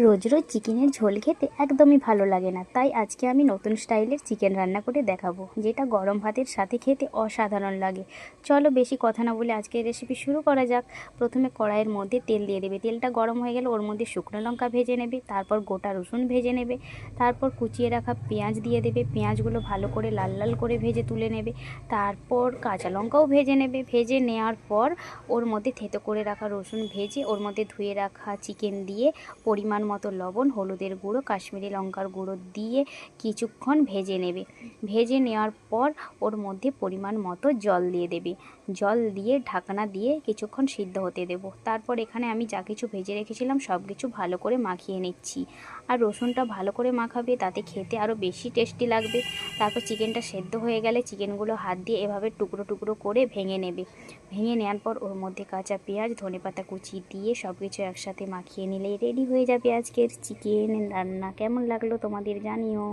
রোজ রোজ চিকেনের ঝোল খেতে একদমই ভালো লাগে না, তাই আজকে আমি নতুন স্টাইলের চিকেন রান্না করে দেখাবো, যেটা গরম ভাতের সাথে খেতে অসাধারণ লাগে। চলো বেশি কথা না বলে আজকের রেসিপি শুরু করা যাক। প্রথমে কড়াইয়ের মধ্যে তেল দিয়ে দেবে। তেলটা গরম হয়ে গেলে ওর মধ্যে শুকনো লঙ্কা ভেজে নেবে, তারপর গোটা রসুন ভেজে নেবে, তারপর কুচিয়ে রাখা পেঁয়াজ দিয়ে দেবে। পেঁয়াজগুলো ভালো করে লাল লাল করে ভেজে তুলে নেবে। তারপর কাঁচা লঙ্কাও ভেজে নেবে। ভেজে নেওয়ার পর ওর মধ্যে থেতো করে রাখা রসুন ভেজে ওর মধ্যে ধুয়ে রাখা চিকেন দিয়ে পরিমাণ মতো লবণ, হলুদের গুঁড়ো, কাশ্মীরি লঙ্কার গুঁড়ো দিয়ে কিছুক্ষণ ভেজে নেবে। ভেজে নেওয়ার পর ওর মধ্যে পরিমাণ মতো জল দিয়ে দেবে। জল দিয়ে ঢাকনা দিয়ে কিছুক্ষণ সিদ্ধ হতে দেব। তারপর এখানে আমি যা কিছু ভেজে রেখেছিলাম সব কিছু ভালো করে মাখিয়ে নিচ্ছি। আর রসুনটা ভালো করে মাখাবে, তাতে খেতে আরও বেশি টেস্টি লাগবে। তারপর চিকেনটা সেদ্ধ হয়ে গেলে চিকেনগুলো হাত দিয়ে এভাবে টুকরো টুকরো করে ভেঙে নেবে। ভেঙে নেওয়ার পর ওর মধ্যে কাঁচা পেঁয়াজ, ধনেপাতা কুচি দিয়ে সব কিছু একসাথে মাখিয়ে নিলেই রেডি হয়ে যাবে আজকের চিকেন রান্না। কেমন লাগলো তোমাদের জানিও।